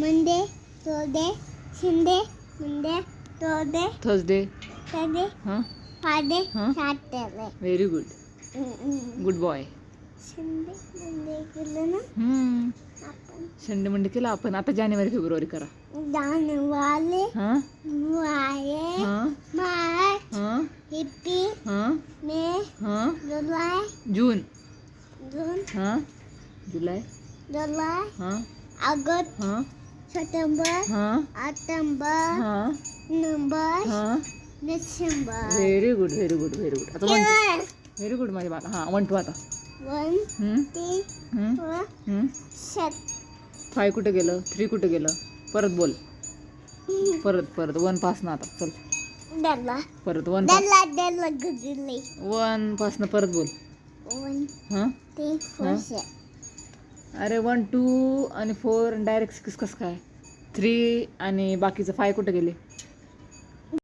Monday Tuesday Sunday Monday Tuesday Thursday Friday हां Friday हां Saturday very good good boy. Sunday Monday केलं ना आपण संडे मंडे केला आपण. आता जानेवारी फेब्रुवारी करा. जानेवारी हां वारे हां मार्च हां एप्रिल हां मे हां जुलै जून जून हां जुलै जुलै हां ऑगस्ट हां सप्टेंबर हां ऑक्टोबर हां नोव्हेंबर हां December very good very good very good. आता वन व्हेरी गुड माझ्या बाला. हां 1 2 आता 1 2 4 7 5 कुठे गेलं 3 कुठे गेलं परत बोल परत 1 पासन आता चल दल्ला परत 1 दल्ला दल्ला गुजली 1 पासन परत बोल 1 हां 3 4 6 अरे 1 2 आणि 4 डायरेक्ट 6 कसं काय 3 आणि बाकीचं 5 कुठे गेले